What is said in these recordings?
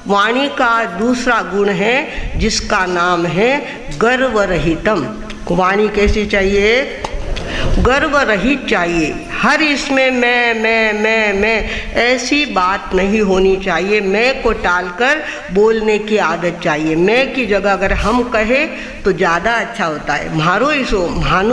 वाणी का दूसरा गुण है जिसका नाम है गर्वरहितम। वाणी कैसी चाहिए? गर्व रहित चाहिए। हर इसमें मैं ऐसी बात नहीं होनी चाहिए। मैं को टालकर बोलने की आदत चाहिए। मैं की जगह अगर हम कहे तो ज़्यादा अच्छा होता है। मानो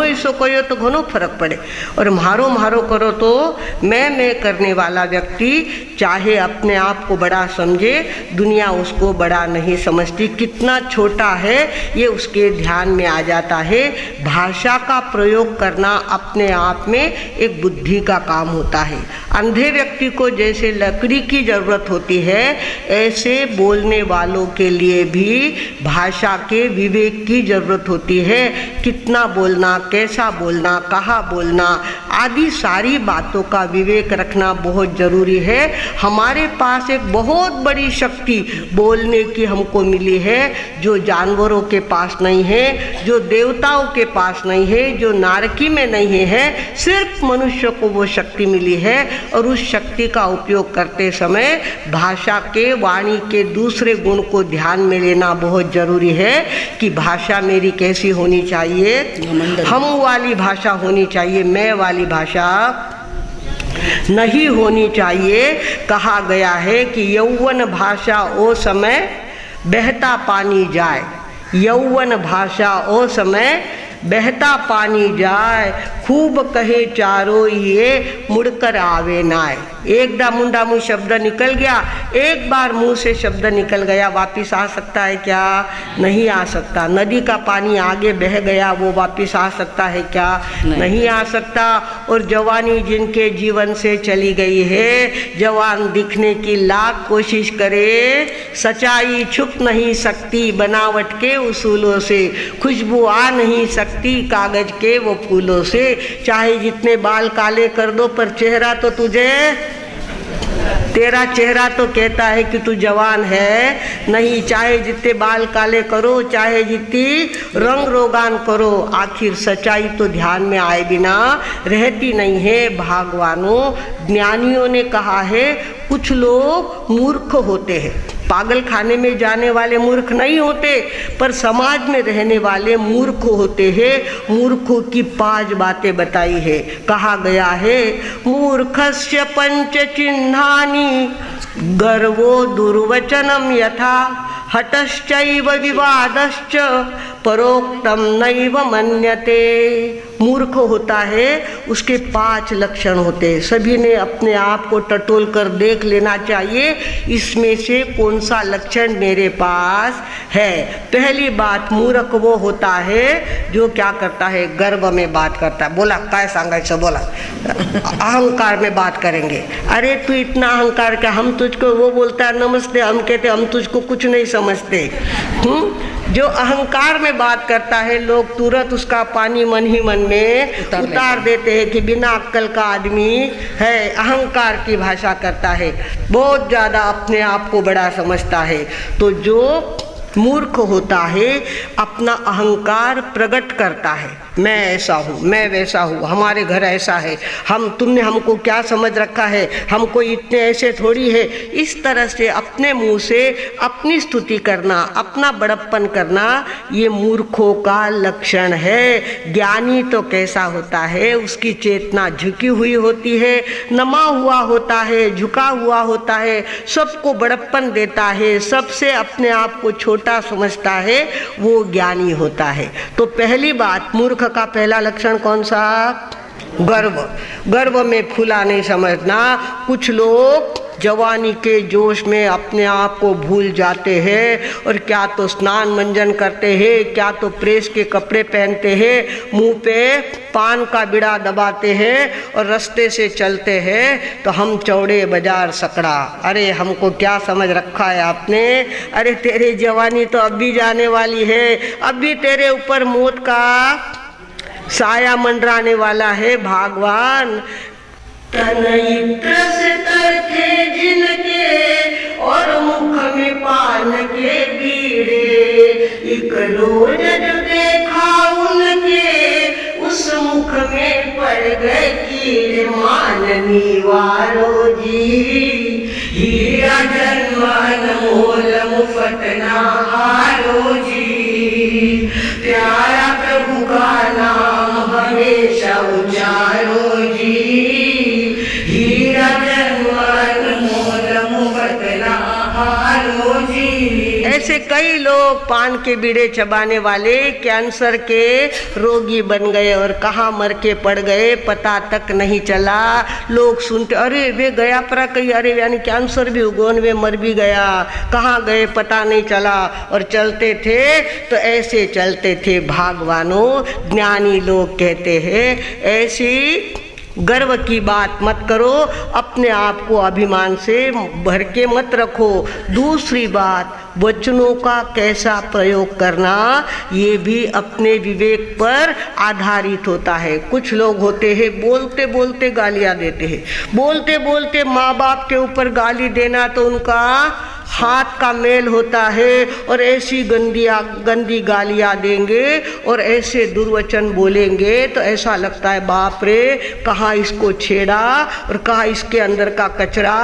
ऐसो कहो तो घणो फर्क पड़े, और मारो करो तो मैं करने वाला व्यक्ति चाहे अपने आप को बड़ा समझे, दुनिया उसको बड़ा नहीं समझती। कितना छोटा है ये उसके ध्यान में आ जाता है। भाषा का प्रयोग करना अपने आप में एक बुद्धि का काम होता है। अंधे व्यक्ति को जैसे लकड़ी की जरूरत होती है, ऐसे बोलने वालों के लिए भी भाषा के विवेक की जरूरत होती है। कितना बोलना, कैसा बोलना, कहाँ बोलना आदि सारी बातों का विवेक रखना बहुत जरूरी है। हमारे पास एक बहुत बड़ी शक्ति बोलने की हमको मिली है, जो जानवरों के पास नहीं है, जो देवताओं के पास नहीं है, जो नारकी में नहीं है। सिर्फ मनुष्य को वो शक्ति मिली है, और उस शक्ति का उपयोग करते समय भाषा के, वाणी के दूसरे गुण को ध्यान में लेना बहुत जरूरी है कि भाषा मेरी कैसी होनी चाहिए? हम वाली भाषा होनी चाहिए, मैं वाली भाषा नहीं होनी चाहिए। कहा गया है कि यौवन भाषा ओ समय बहता पानी जाए। यौवन भाषा ओ समय बहता पानी जाए, खूब कहे चारो ये मुड़कर आवे नाय। एकदम मुंडा मुँह शब्द निकल गया, एक बार मुंह से शब्द निकल गया, वापिस आ सकता है क्या? नहीं आ सकता। नदी का पानी आगे बह गया, वो वापिस आ सकता है क्या? नहीं आ सकता। और जवानी जिनके जीवन से चली गई है, जवान दिखने की लाख कोशिश करे, सच्चाई छुप नहीं सकती बनावट के उसूलों से, खुशबू आ नहीं सकती कागज के वो फूलों से। चाहे जितने बाल काले कर दो, पर चेहरा तो तेरा चेहरा तो कहता है कि तू जवान है। नहीं, चाहे जितने बाल काले करो, चाहे जितनी रंग रोगान करो, आखिर सच्चाई तो ध्यान में आए बिना रहती नहीं है। भगवानों, ज्ञानियों ने कहा है कुछ लोग मूर्ख होते हैं। पागल खाने में जाने वाले मूर्ख नहीं होते, पर समाज में रहने वाले मूर्ख होते हैं। मूर्खों की 5 बातें बताई है। कहा गया है मूर्खस्य पंच चिन्हानि गर्वो दुर्वचनम यथा हतश्चैव विवादश्च परोक्तम नैव मन्यते। मूर्ख होता है, उसके 5 लक्षण होते हैं। सभी ने अपने आप को टटोल कर देख लेना चाहिए, इसमें से कौन सा लक्षण मेरे पास है। पहली बात, मूर्ख वो होता है जो क्या करता है? गर्व में बात करता है। बोला काय सांगायचं? बोला अहंकार में बात करेंगे। अरे तू इतना अहंकार क्या? हम तुझको, वो बोलता है नमस्ते, हम कहते हम तुझको कुछ नहीं समझते। जो अहंकार में बात करता है, लोग तुरंत उसका पानी मन ही मन में उतार देते हैं कि बिना अक्ल का आदमी है, अहंकार की भाषा करता है, बहुत ज़्यादा अपने आप को बड़ा समझता है। तो जो मूर्ख होता है अपना अहंकार प्रकट करता है। मैं ऐसा हूँ, मैं वैसा हूँ, हमारे घर ऐसा है, तुमने हमको क्या समझ रखा है, हमको इतने ऐसे थोड़ी है। इस तरह से अपने मुंह से अपनी स्तुति करना, अपना बड़प्पन करना, ये मूर्खों का लक्षण है। ज्ञानी तो कैसा होता है? उसकी चेतना झुकी हुई होती है, नमा हुआ होता है, झुका हुआ होता है, सबको बड़प्पन देता है, सबसे अपने आप को छोटा समझता है, वो ज्ञानी होता है। तो पहली बात, मूर्ख का पहला लक्षण कौन सा? गर्व। गर्व में फूला नहीं समझना। कुछ लोग जवानी के जोश में अपने आप को भूल जाते हैं, और क्या तो स्नान मंजन करते हैं, क्या तो प्रेस के कपड़े पहनते हैं, मुंह पे पान का बिड़ा दबाते हैं और रास्ते से चलते हैं तो हम चौड़े बाजार सकड़ा। अरे हमको क्या समझ रखा है आपने? अरे तेरी जवानी तो अब भी जाने वाली है, अब भी तेरे ऊपर मौत का साया मंडराने वाला है। भगवान तनयित्र से थे जिनके, और मुख में पान के बीड़े, एक रोज जो देखा उनके, उस मुख में पड़ गए कीड़े। माननी वारो जी हीरा जन्म मन मोल मुफत ना हारो जी, प्यारा प्रभु का नाम हमेशा उचारो जी, हीरा मन मोल मुफत ना हारो जी। ऐसे कई लोग पान के बीड़े चबाने वाले कैंसर के रोगी बन गए और कहाँ मर के पड़ गए पता तक नहीं चला। लोग सुनते अरे वे गया परा कहीं, अरे यानी कैंसर भी हुआ, वे मर भी गया, कहाँ गए पता नहीं चला। और चलते थे तो ऐसे चलते थे भागवानों। ज्ञानी लोग कहते हैं ऐसी गर्व की बात मत करो, अपने आप को अभिमान से भर के मत रखो। दूसरी बात, वचनों का कैसा प्रयोग करना ये भी अपने विवेक पर आधारित होता है। कुछ लोग होते हैं बोलते बोलते गालियाँ देते हैं, बोलते बोलते माँ बाप के ऊपर गाली देना तो उनका हाथ का मेल होता है, और ऐसी गंदी गालियाँ देंगे और ऐसे दुर्वचन बोलेंगे तो ऐसा लगता है बाप रे कहाँ इसको छेड़ा और कहाँ इसके अंदर का कचरा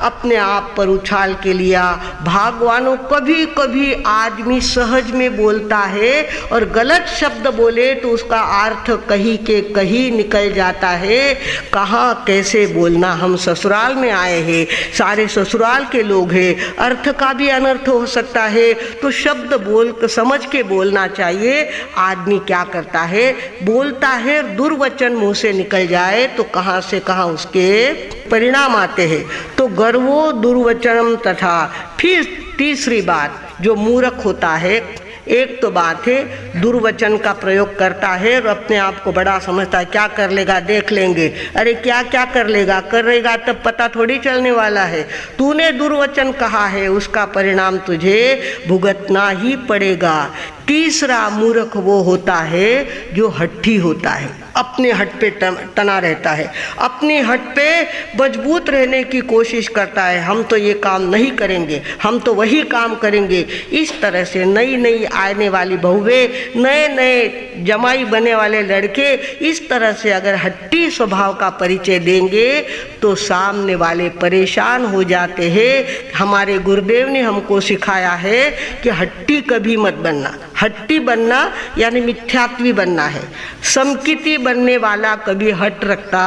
अपने आप पर उछाल के लिया। भगवानों कभी कभी आदमी सहज में बोलता है और गलत शब्द बोले तो उसका अर्थ कहीं के कहीं निकल जाता है। कहाँ कैसे बोलना, हम ससुराल में आए हैं, सारे ससुराल के लोग हैं, अर्थ का भी अनर्थ हो सकता है, तो शब्द बोल समझ के बोलना चाहिए। आदमी क्या करता है, बोलता है, दुर्वचन मुंह से निकल जाए तो कहां से कहां उसके परिणाम आते हैं। तो गर्वो दुर्वचनम तथा। फिर तीसरी बात, जो मूर्ख होता है, एक तो बात है दुर्वचन का प्रयोग करता है और अपने आप को बड़ा समझता है, क्या कर लेगा देख लेंगे। अरे क्या क्या कर लेगा, करेगा तब पता थोड़ी चलने वाला है। तूने दुर्वचन कहा है, उसका परिणाम तुझे भुगतना ही पड़ेगा। तीसरा मूर्ख वो होता है जो हट्ठी होता है, अपने हट पे तना रहता है, अपनी हट पे मजबूत रहने की कोशिश करता है। हम तो ये काम नहीं करेंगे, हम तो वही काम करेंगे। इस तरह से नई नई आने वाली बहुएं, नए नए जमाई बने वाले लड़के इस तरह से अगर हट्टी स्वभाव का परिचय देंगे तो सामने वाले परेशान हो जाते हैं। हमारे गुरुदेव ने हमको सिखाया है कि हट्टी कभी मत बनना। हट्टी बनना यानी मिथ्यात्वी बनना है। समकिति बनने वाला कभी हट रखता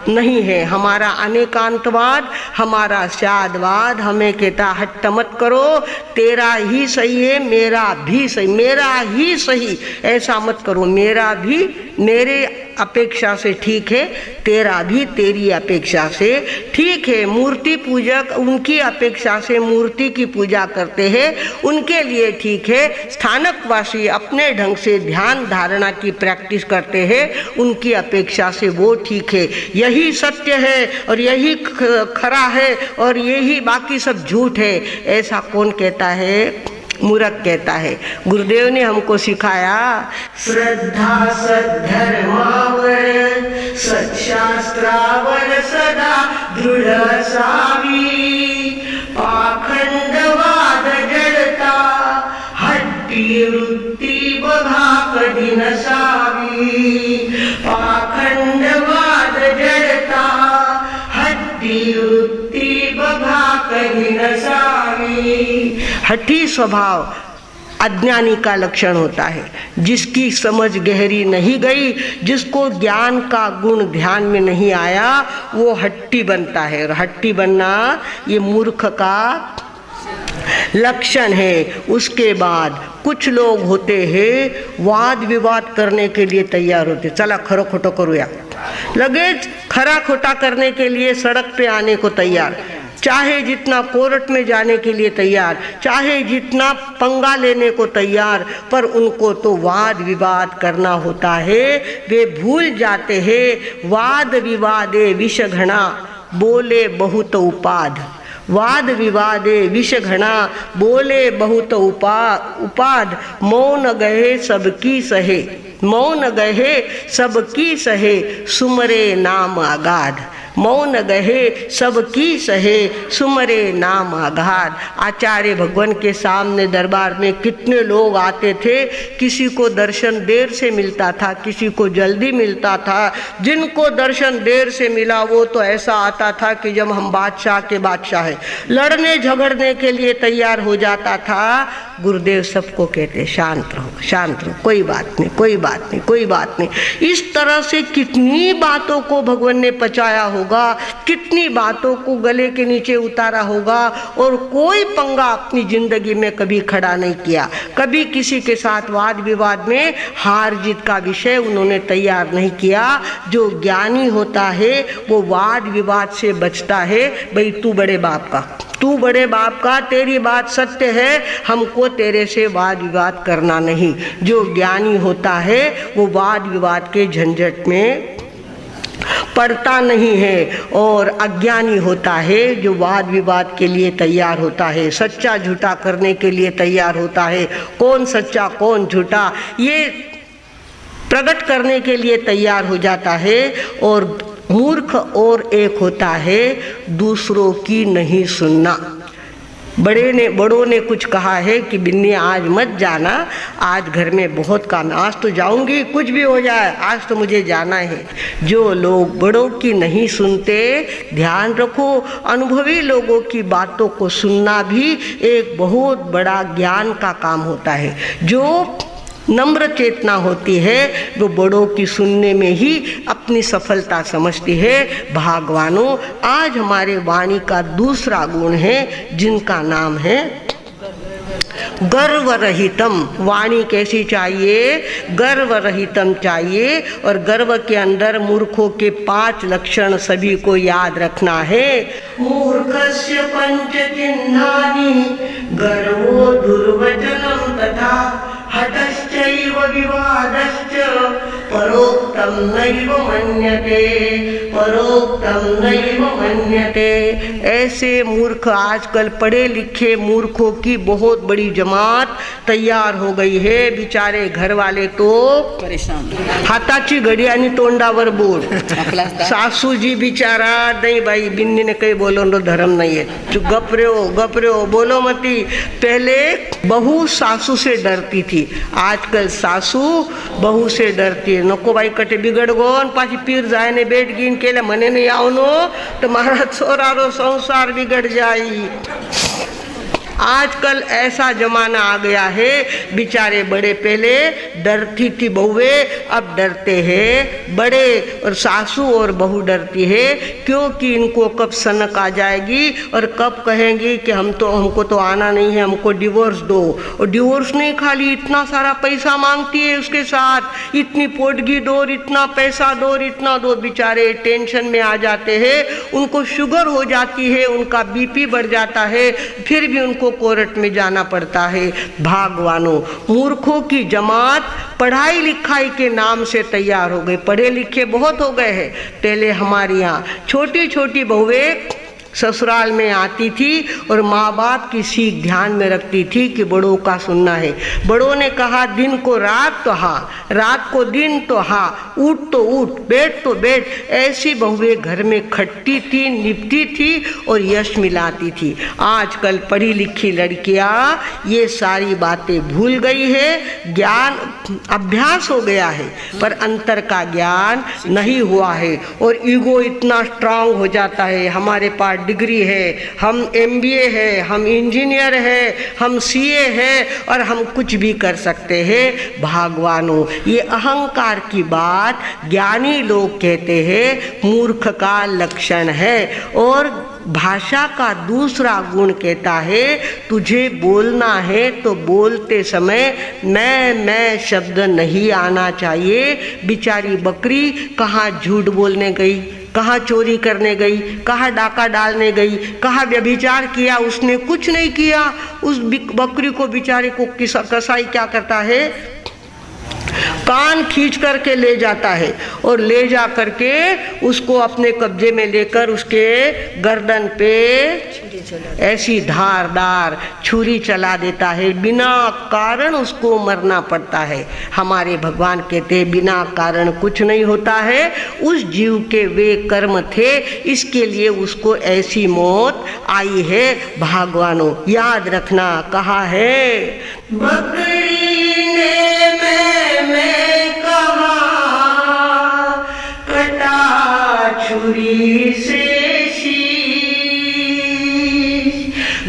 नहीं है। हमारा अनेकांतवाद, हमारा शादवाद हमें कहता हट मत करो, तेरा ही सही है, मेरा भी सही, मेरा ही सही, ऐसा मत करो, मेरा भी मेरे अपेक्षा से ठीक है, तेरा भी तेरी अपेक्षा से ठीक है। मूर्ति पूजक उनकी अपेक्षा से मूर्ति की पूजा करते हैं, उनके लिए ठीक है। स्थानकवासी अपने ढंग से ध्यान धारणा की प्रैक्टिस करते हैं, उनकी अपेक्षा से वो ठीक है। यही सत्य है और यही खरा है और यही बाकी सब झूठ है, ऐसा कौन कहता है? मूर्ख कहता है। गुरुदेव ने हमको सिखाया, श्रद्धा सद्धर्मावर सत्शास्त्रावर सदा दृढ़ असावी, पाखंडवाद जडता हट्टी वृत्ती बघा कधी नसावी, पाखंडवाद जडता हट्टी वृत्ती बघा कधी नसावी। हठी स्वभाव अज्ञानी का लक्षण होता है। जिसकी समझ गहरी नहीं गई, जिसको ज्ञान का गुण ध्यान में नहीं आया, वो हट्टी बनता है। और हट्टी बनना ये मूर्ख का लक्षण है। उसके बाद कुछ लोग होते हैं वाद विवाद करने के लिए तैयार होते, चला खरो खोटो करूया, लगेच खरा खोटा करने के लिए सड़क पे आने को तैयार, चाहे जितना कोर्ट में जाने के लिए तैयार, चाहे जितना पंगा लेने को तैयार, पर उनको तो वाद विवाद करना होता है। वे भूल जाते हैं वाद विवादे विष घना बोले बहुत उपाध, वाद विवादे विष घना बोले बहुत उपाध, मौन गए सबकी सहे, मौन गए सबकी सहे, सुमरे नाम अगाध। मौन गहे सबकी सहे, सुमरे नाम आघात। आचार्य भगवान के सामने दरबार में कितने लोग आते थे, किसी को दर्शन देर से मिलता था, किसी को जल्दी मिलता था। जिनको दर्शन देर से मिला वो तो ऐसा आता था कि जब हम बादशाह के बादशाह हैं, लड़ने झगड़ने के लिए तैयार हो जाता था। गुरुदेव सबको कहते शांत रहो, शांत रहो, कोई बात नहीं, कोई बात नहीं, कोई बात नहीं। इस तरह से कितनी बातों को भगवान ने पचाया होगा, कितनी बातों को गले के नीचे उतारा होगा, और कोई पंगा अपनी जिंदगी में कभी खड़ा नहीं किया। कभी किसी के साथ वाद विवाद में हार जीत का विषय उन्होंने तैयार नहीं किया। जो ज्ञानी होता है वो वाद विवाद से बचता है। भाई तू बड़े बाप का, तू बड़े बाप का, तेरी बात सत्य है, हमको तेरे से वाद विवाद करना नहीं। जो ज्ञानी होता है वो वाद विवाद के झंझट में पड़ता नहीं है, और अज्ञानी होता है जो वाद विवाद के लिए तैयार होता है, सच्चा झूठा करने के लिए तैयार होता है। कौन सच्चा कौन झूठा ये प्रकट करने के लिए तैयार हो जाता है। और मूर्ख और एक होता है दूसरों की नहीं सुनना। बड़ों ने कुछ कहा है कि बिन्नी आज मत जाना, आज घर में बहुत काम है। आज तो जाऊंगी, कुछ भी हो जाए, आज तो मुझे जाना है। जो लोग बड़ों की नहीं सुनते, ध्यान रखो, अनुभवी लोगों की बातों को सुनना भी एक बहुत बड़ा ज्ञान का काम होता है। जो नम्र चेतना होती है वो बड़ों की सुनने में ही अपनी सफलता समझती है। भगवानों, आज हमारे वाणी का दूसरा गुण है जिनका नाम है गर्व रहितम। वाणी कैसी चाहिए? गर्व रहितम चाहिए। और गर्व के अंदर मूर्खों के 5 लक्षण सभी को याद रखना है। मूर्खस्य पंच चिन्हानि गर्वो दुर्वचनम तथा हठश्चैव विवादश्च परोक्तम नैव मन्यते, परोक्तम नैव मन्यते। ऐसे मूर्ख, आजकल पढ़े लिखे मूर्खों की बहुत बड़ी जमात तैयार हो गई है। बेचारे घर वाले तो परेशान, हाताची घडी आणि तोंडावर बोट। सासू जी बिचारा, नहीं भाई बिन्नी ने कहीं बोलो तो धर्म नहीं है, गप रहे हो, बोलो मती। पहले बहू सासू से डरती थी, आजकल सासू बहू से डरती है। नको बाई कटे बिगड़ गोन, पाછી पीर जाए ने बेट गीन केले मने नहीं आवनो तो मारा छोरारो संसार बिगड़ जाई। आजकल ऐसा जमाना आ गया है, बेचारे बड़े पहले डरती थी बहुएं, अब डरते हैं बड़े, और सासू और बहू डरती है क्योंकि इनको कब सनक आ जाएगी और कब कहेंगी कि हमको तो आना नहीं है, हमको डिवोर्स दो। और डिवोर्स नहीं, खाली इतना सारा पैसा मांगती है उसके साथ, इतनी पोटगी दो, इतना पैसा दो, इतना दो। बेचारे टेंशन में आ जाते हैं, उनको शुगर हो जाती है, उनका बीपी बढ़ जाता है, फिर भी उनको कोर्ट में जाना पड़ता है। भागवानों, मूर्खों की जमात पढ़ाई लिखाई के नाम से तैयार हो गए, पढ़े लिखे बहुत हो गए हैं। पहले हमारे यहाँ छोटी छोटी बहुएं ससुराल में आती थी और माँ बाप की सीख ध्यान में रखती थी कि बड़ों का सुनना है। बड़ों ने कहा दिन को रात तो हाँ, रात को दिन तो हाँ, उठ तो उठ, बैठ तो बैठ। ऐसी बहुएं घर में खटती थी, निपटी थी और यश मिलाती थी। आजकल पढ़ी लिखी लड़कियाँ ये सारी बातें भूल गई है। ज्ञान अभ्यास हो गया है पर अंतर का ज्ञान नहीं हुआ है, और ईगो इतना स्ट्रांग हो जाता है। हमारे पास डिग्री है, हम MBA है, हम इंजीनियर है, हम CA है और हम कुछ भी कर सकते हैं। भगवानों, ये अहंकार की बात ज्ञानी लोग कहते हैं मूर्ख का लक्षण है। और भाषा का दूसरा गुण कहता है तुझे बोलना है तो बोलते समय मैं शब्द नहीं आना चाहिए। बेचारी बकरी कहाँ झूठ बोलने गई, कहाँ चोरी करने गई, कहाँ डाका डालने गई, कहाँ व्यभिचार किया, उसने कुछ नहीं किया। उस बकरी को बेचारे को कसाई क्या करता है, कान खींच करके ले जाता है और ले जा करके उसको अपने कब्जे में लेकर उसके गर्दन पे ऐसी धारदार छुरी चला देता है। बिना कारण उसको मरना पड़ता है। हमारे भगवान कहते हैं बिना कारण कुछ नहीं होता है। उस जीव के वे कर्म थे, इसके लिए उसको ऐसी मौत आई है। भगवानों याद रखना, कहा है बकरी ने मैं कहा कटा छुरी से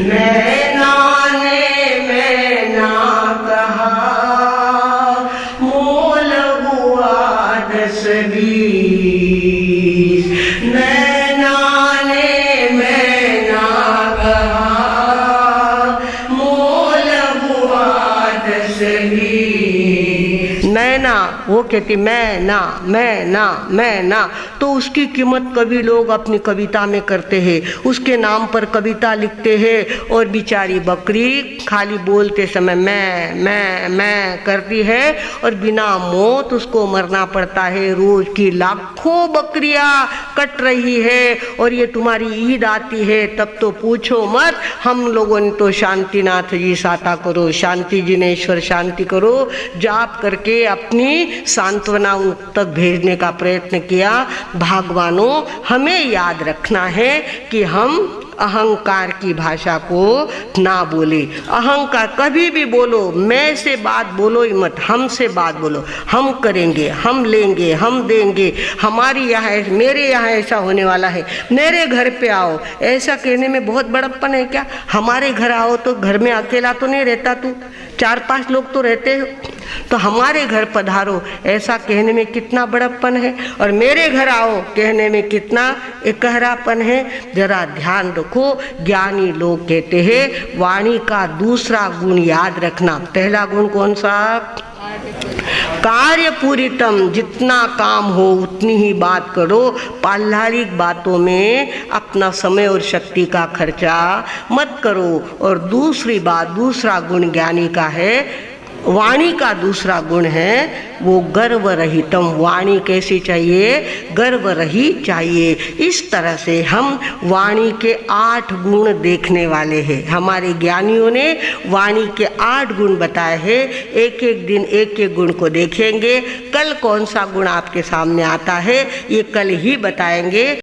मैना कहा मोल हुआ 10-20। मैना कहा मोल हुआ 10-20। नैना वो कहती मैं ना, तो उसकी कीमत कवि लोग अपनी कविता में करते हैं, उसके नाम पर कविता लिखते हैं। और बेचारी बकरी खाली बोलते समय मैं करती है और बिना मौत उसको मरना पड़ता है। रोज की लाखों बकरियां कट रही है और ये तुम्हारी ईद आती है तब तो पूछो मत। हम लोगों ने तो शांतिनाथ जी साता करो, शांति जिनेश्वर शांति करो जाप करके अपनी सांत्वना उन तक भेजने का प्रयत्न किया। भगवानों हमें याद रखना है कि हम अहंकार की भाषा को ना बोले। अहंकार कभी भी बोलो, मैं से बात बोलो ही मत, हम से बात बोलो। हम करेंगे, हम लेंगे, हम देंगे, हमारी यहाँ मेरे यहाँ ऐसा होने वाला है, मेरे घर पे आओ। ऐसा कहने में बहुत बड़प्पन है क्या? हमारे घर आओ तो घर में अकेला तो नहीं रहता तू, 4-5 लोग तो रहते हो, तो हमारे घर पधारो, ऐसा कहने में कितना बड़प्पन है। और मेरे घर आओ कहने में कितना एकहरापन है। जरा ध्यान रखो। ज्ञानी लोग कहते हैं वाणी का दूसरा गुण याद रखना। पहला गुण कौन सा? कार्य पूरितम, जितना काम हो उतनी ही बात करो। पारिवारिक बातों में अपना समय और शक्ति का खर्चा मत करो। और दूसरी बात, दूसरा गुण ज्ञानी का है, वाणी का दूसरा गुण है वो गर्व रहितम। वाणी कैसी चाहिए? गर्व रहित चाहिए। इस तरह से हम वाणी के 8 गुण देखने वाले हैं। हमारे ज्ञानियों ने वाणी के 8 गुण बताए हैं। एक एक दिन एक एक गुण को देखेंगे। कल कौन सा गुण आपके सामने आता है ये कल ही बताएंगे।